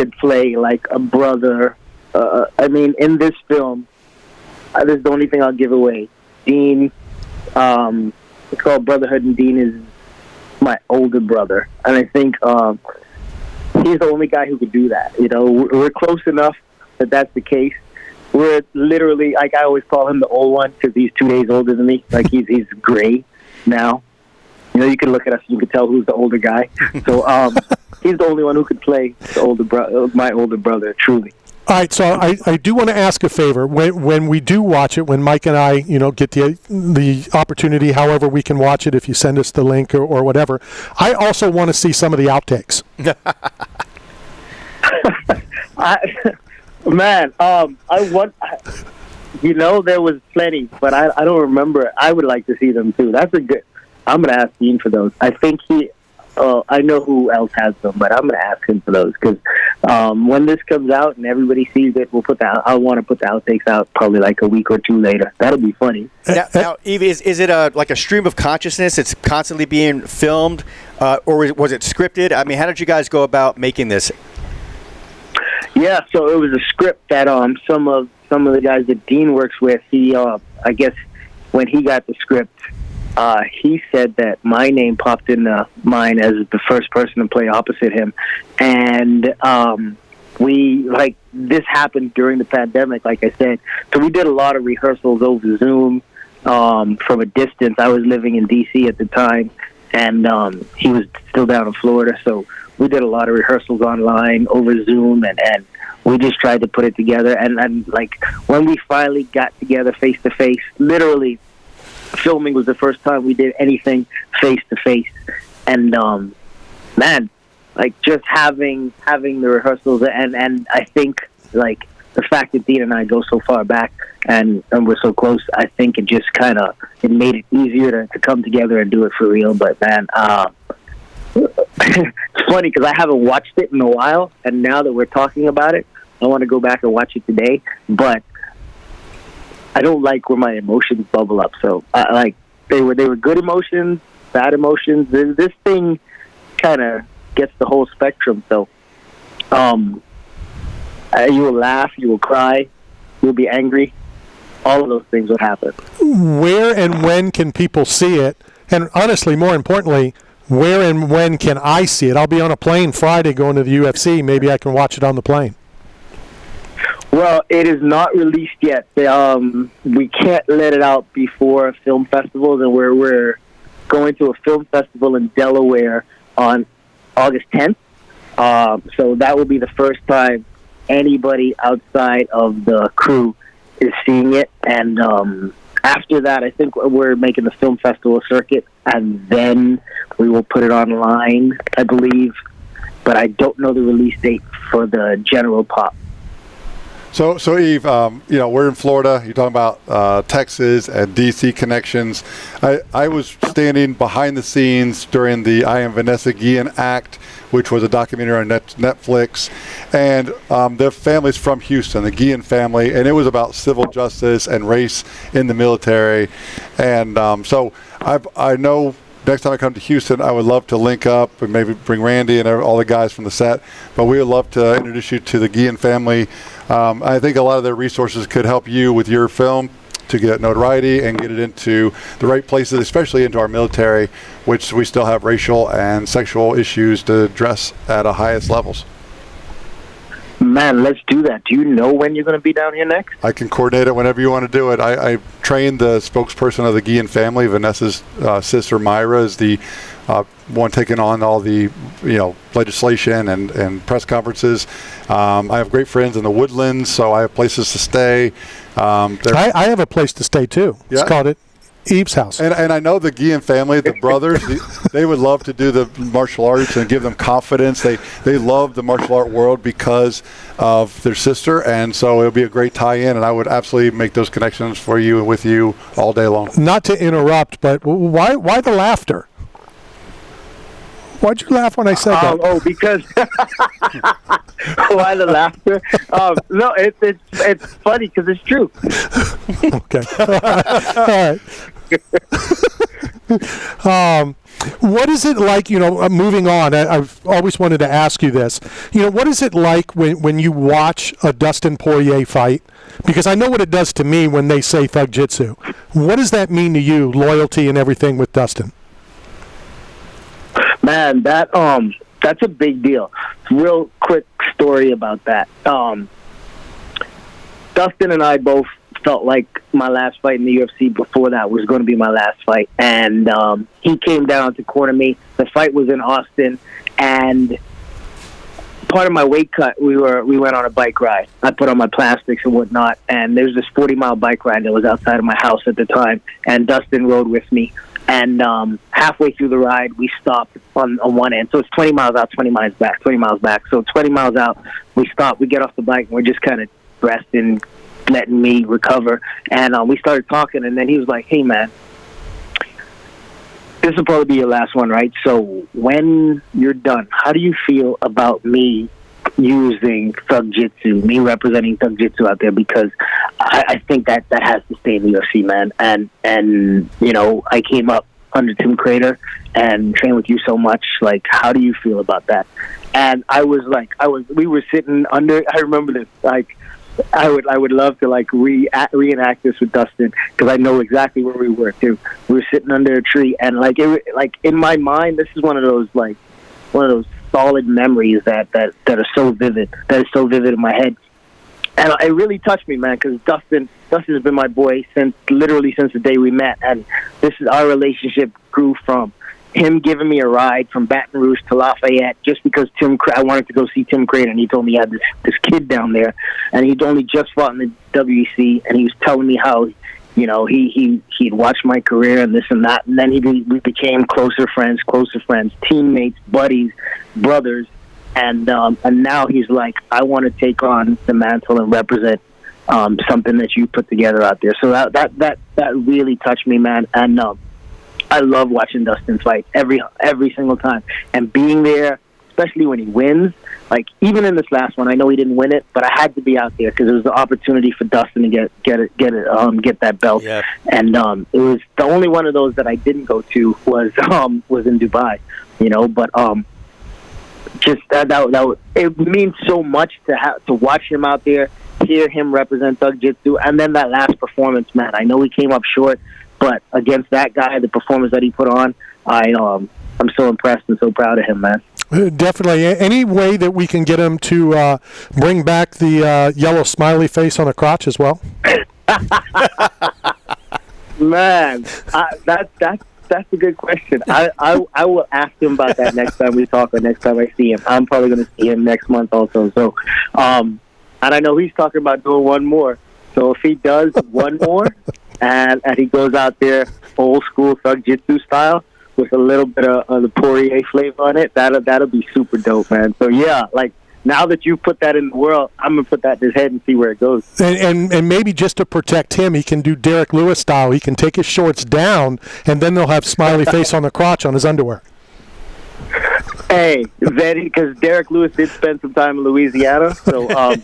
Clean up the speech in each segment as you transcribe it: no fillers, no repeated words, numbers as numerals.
could play like a brother. I mean, in this film, this is the only thing I'll give away. Dean, it's called Brotherhood, and Dean is my older brother, and I think he's the only guy who could do that. You know, we're close enough that that's the case. We're literally, like, I always call him the old one because he's 2 days older than me. Like, he's gray now. You know, you can look at us and you can tell who's the older guy. So he's the only one who could play my older brother, truly. All right, so I do want to ask a favor. When we do watch it, when Mike and I, get the opportunity, however we can watch it, if you send us the link or whatever, I also want to see some of the outtakes. There was plenty, but I don't remember. I would like to see them too. I'm going to ask Dean for those. I think I know who else has them, but I'm going to ask him for those because when this comes out and everybody sees it, I want to put the outtakes out probably like a week or two later. That'll be funny. Now Yves, is it like a stream of consciousness? It's constantly being filmed, or was it scripted? I mean, how did you guys go about making this? Yeah, so it was a script that some of the guys that Dean works with, he I guess when he got the script, he said that my name popped into mine as the first person to play opposite him. And this happened during the pandemic, like I said. So we did a lot of rehearsals over Zoom from a distance. I was living in D.C. at the time, and he was still down in Florida. So we did a lot of rehearsals online over Zoom, and we just tried to put it together. And like when we finally got together face-to-face, literally, filming was the first time we did anything face to face, and just having the rehearsals and I think like the fact that Dean and I go so far back and we're so close, I think it just it made it easier to come together and do it for real. But man, it's funny because I haven't watched it in a while, and now that we're talking about it, I want to go back and watch it today, but I don't like where my emotions bubble up. So, they were good emotions, bad emotions. This thing kind of gets the whole spectrum. So, you will laugh, you will cry, you'll be angry. All of those things will happen. Where and when can people see it? And honestly, more importantly, where and when can I see it? I'll be on a plane Friday going to the UFC. Maybe I can watch it on the plane. Well, it is not released yet. We can't let it out before film festivals, and we're going to a film festival in Delaware on August 10th. So that will be the first time anybody outside of the crew is seeing it. And after that, I think we're making the film festival circuit, and then we will put it online, I believe. But I don't know the release date for the general pop. So Yves, we're in Florida. You're talking about Texas and D.C. connections. I was standing behind the scenes during the I Am Vanessa Guillen Act, which was a documentary on Netflix. And their family's from Houston, the Guillen family, and it was about civil justice and race in the military. And so I know next time I come to Houston, I would love to link up and maybe bring Randy and all the guys from the set. But we would love to introduce you to the Guillen family. I think a lot of their resources could help you with your film to get notoriety and get it into the right places, especially into our military, which we still have racial and sexual issues to address at the highest levels. Man, let's do that. Do you know when you're going to be down here next? I can coordinate it whenever you want to do it. I trained the spokesperson of the Guillen family. Vanessa's sister Myra is the one taking on all the legislation and press conferences. I have great friends in the Woodlands, so I have places to stay. I have a place to stay too. Yeah. It's called Yves' house. And I know the Guillen family, the brothers, they would love to do the martial arts and give them confidence. They love the martial art world because of their sister, and so it'll be a great tie-in, and I would absolutely make those connections for you and with you all day long. Not to interrupt, but why the laughter? Why'd you laugh when I said that? Because why the laughter? No, it's funny because it's true. Okay. All right. What is it like, moving on, I've always wanted to ask you this. What is it like when you watch a Dustin Poirier fight? Because I know what it does to me when they say Thug Jitsu. What does that mean to you, loyalty and everything with Dustin? Man, that's a big deal. Real quick story about that. Dustin and I both felt like my last fight in the UFC before that was going to be my last fight. And he came down to corner me. The fight was in Austin. And part of my weight cut, we went on a bike ride. I put on my plastics and whatnot. And there's this 40-mile bike ride that was outside of my house at the time. And Dustin rode with me. And halfway through the ride, we stopped on one end. So it's 20 miles out, 20 miles back, 20 miles back. So 20 miles out, we stop. We get off the bike, and we're just kind of resting, letting me recover. And we started talking, and then he was like, hey, man, this will probably be your last one, right? So when you're done, how do you feel about me using Thug Jitsu, me representing Thug Jitsu out there? Because I think that has to stay in the UFC, man. And I came up under Tim Crater and trained with you so much. Like, how do you feel about that? And we were sitting under, I remember this, like, I would love to like reenact this with Dustin, because I know exactly where we were too. We were sitting under a tree, and like in my mind, this is one of those solid memories that are so vivid. That is so vivid in my head, and it really touched me, man. Because Dustin has been my boy since the day we met, and this is our relationship grew from him giving me a ride from Baton Rouge to Lafayette just because I wanted to go see Tim Crater, and he told me he had this kid down there, and he'd only just fought in the WEC, and he was telling me how, he'd watched my career and this and that, and then we became closer friends, teammates, buddies, brothers, and now he's like, I want to take on the mantle and represent something that you put together out there. So that really touched me, man, and I love watching Dustin fight every single time, and being there, especially when he wins. Like, even in this last one, I know he didn't win it, but I had to be out there because it was the opportunity for Dustin to get that belt. Yeah. And it was the only one of those that I didn't go to was in Dubai, But just that it means so much to watch him out there, hear him represent Thug Jitsu, and then that last performance, man. I know he came up short, but against that guy, the performance that he put on, I'm so impressed and so proud of him, man. Definitely. Any way that we can get him to bring back the yellow smiley face on the crotch as well? Man, that's a good question. I will ask him about that next time we talk or next time I see him. I'm probably going to see him next month also. So, and I know he's talking about doing one more. So if he does one more, and he goes out there old school Thug Jitsu style with a little bit of the Poirier flavor on it, that'll be super dope, man. So yeah, like, now that you put that in the world, I'm gonna put that in his head and see where it goes. And maybe just to protect him, he can do Derek Lewis style. He can take his shorts down, and then they'll have smiley face on the crotch on his underwear. Hey, because Derek Lewis did spend some time in Louisiana, so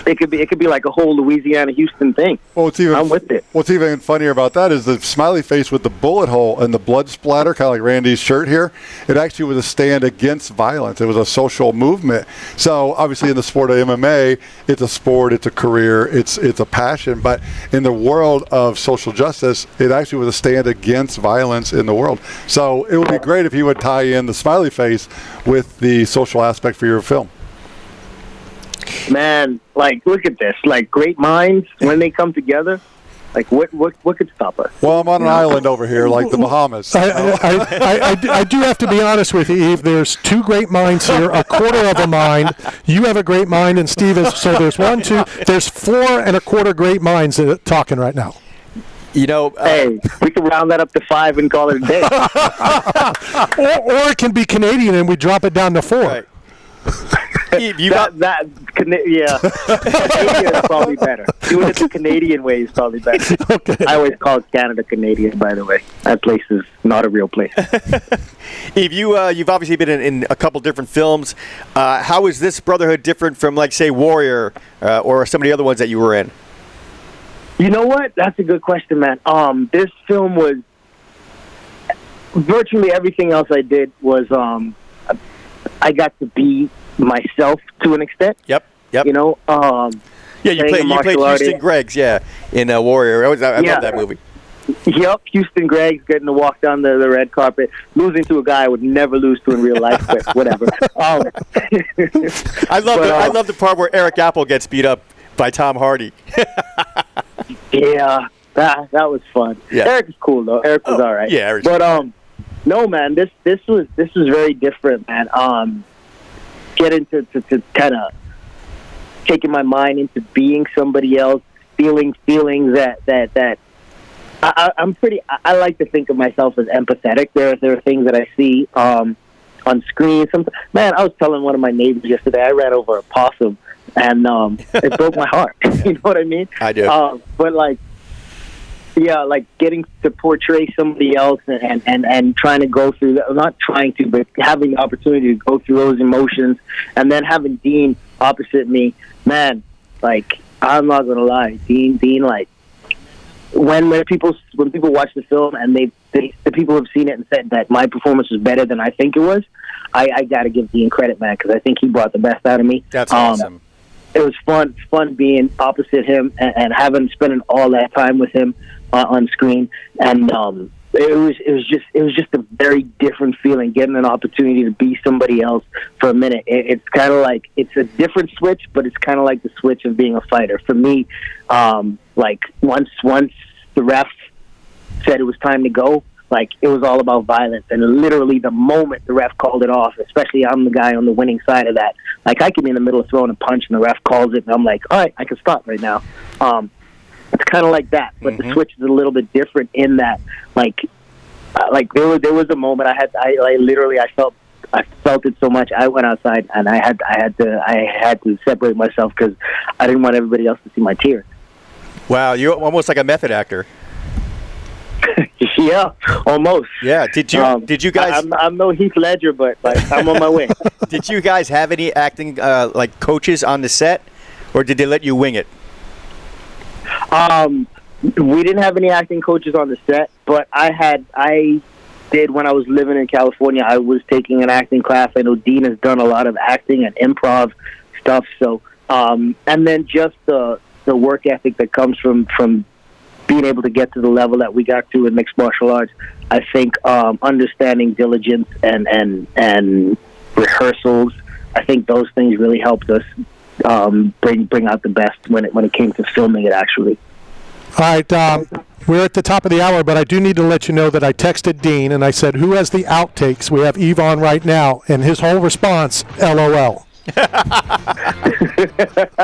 it could be like a whole Louisiana-Houston thing. Well, I'm with it. What's even funnier about that is the smiley face with the bullet hole and the blood splatter, kind of like Randy's shirt here. It actually was a stand against violence. It was a social movement. So obviously in the sport of MMA, it's a sport, it's a career, it's a passion. But in the world of social justice, it actually was a stand against violence in the world. So it would be great if you would tie in the smiley face with the social aspect for your film. Man, like, look at this. Like, great minds, when they come together, like, what could stop us? Well, I'm on an island over here, like the Bahamas. I do have to be honest with you, Eve. There's two great minds here, a quarter of a mind. You have a great mind, and Steve is. So there's 1, 2. There's 4 1/4 great minds talking right now. Hey, we can round that up to 5 and call it a day. or it can be Canadian, and we drop it down to 4. Right. Yeah. Canadian is probably better. Doing it the Canadian way is probably better. Okay. I always call Canada Canadian, by the way. That place is not a real place. Eve, you've obviously been in a couple different films. How is this Brotherhood different from, like, say, Warrior or some of the other ones that you were in? You know what? That's a good question, man. This film was virtually everything else I did was I got to be myself to an extent. Yep. You know. Yeah, you played Houston Greggs, in Warrior. I love that movie. Yep, Houston Greggs getting to walk down the red carpet, losing to a guy I would never lose to in real life, but whatever. I love the part where Eric Apple gets beat up by Tom Hardy. Yeah, that was fun. Yeah. Eric is cool though. Eric was all right. Yeah, Eric's but no, man, this was very different, man. Getting to kind of taking my mind into being somebody else, feelings that I'm pretty. I like to think of myself as empathetic. There are things that I see on screen. Man, I was telling one of my neighbors yesterday. I ran over a possum, and it broke my heart. You know what I mean? I do. But like getting to portray somebody else and trying to go through that. Not trying to, but having the opportunity to go through those emotions, and then having Dean opposite me. Man, like I'm not gonna lie, Dean, like. When people watch the film and the people have seen it and said that my performance was better than I think it was, I got to give Dean credit, man, because I think he brought the best out of me. That's awesome. It was fun being opposite him and spending all that time with him on screen, and it was just a very different feeling, getting an opportunity to be somebody else for a minute. It's kind of like it's a different switch, but it's kind of like the switch of being a fighter for me. Like once the ref said it was time to go, like it was all about violence, and literally the moment the ref called it off, especially I'm the guy on the winning side of that, like I could be in the middle of throwing a punch and the ref calls it and I'm like, all right, I can stop right now. It's kind of like that, but the switch is a little bit different in that, like there was a moment I felt it so much. I went outside and I had to separate myself because I didn't want everybody else to see my tears. Wow, you're almost like a method actor. Yeah, almost. Yeah. Did you guys? I'm no Heath Ledger, but like I'm on my way. Did you guys have any acting like coaches on the set, or did they let you wing it? We didn't have any acting coaches on the set, but I did when I was living in California. I was taking an acting class. I know Dean has done a lot of acting and improv stuff. So, and then just the work ethic that comes from being able to get to the level that we got to in mixed martial arts. I think understanding diligence and rehearsals. I think those things really helped us bring out the best when it came to filming it. Actually. All right, we're at the top of the hour, but I do need to let you know that I texted Dean and I said, "Who has the outtakes?" We have Yves on right now, and his whole response, "LOL."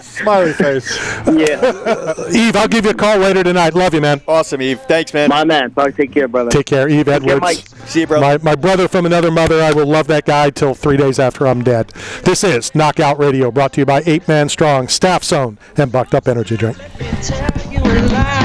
Smiley face. Yeah. Yves, I'll give you a call later tonight. Love you, man. Awesome, Yves. Thanks, man. My man. Take care, brother. Take care, Yves Edwards. See you, bro. My brother from another mother. I will love that guy till 3 days after I'm dead. This is Knockout Radio, brought to you by 8 Man Strong, Staff Zone, and Bucked Up Energy Drink. Tell you a lie.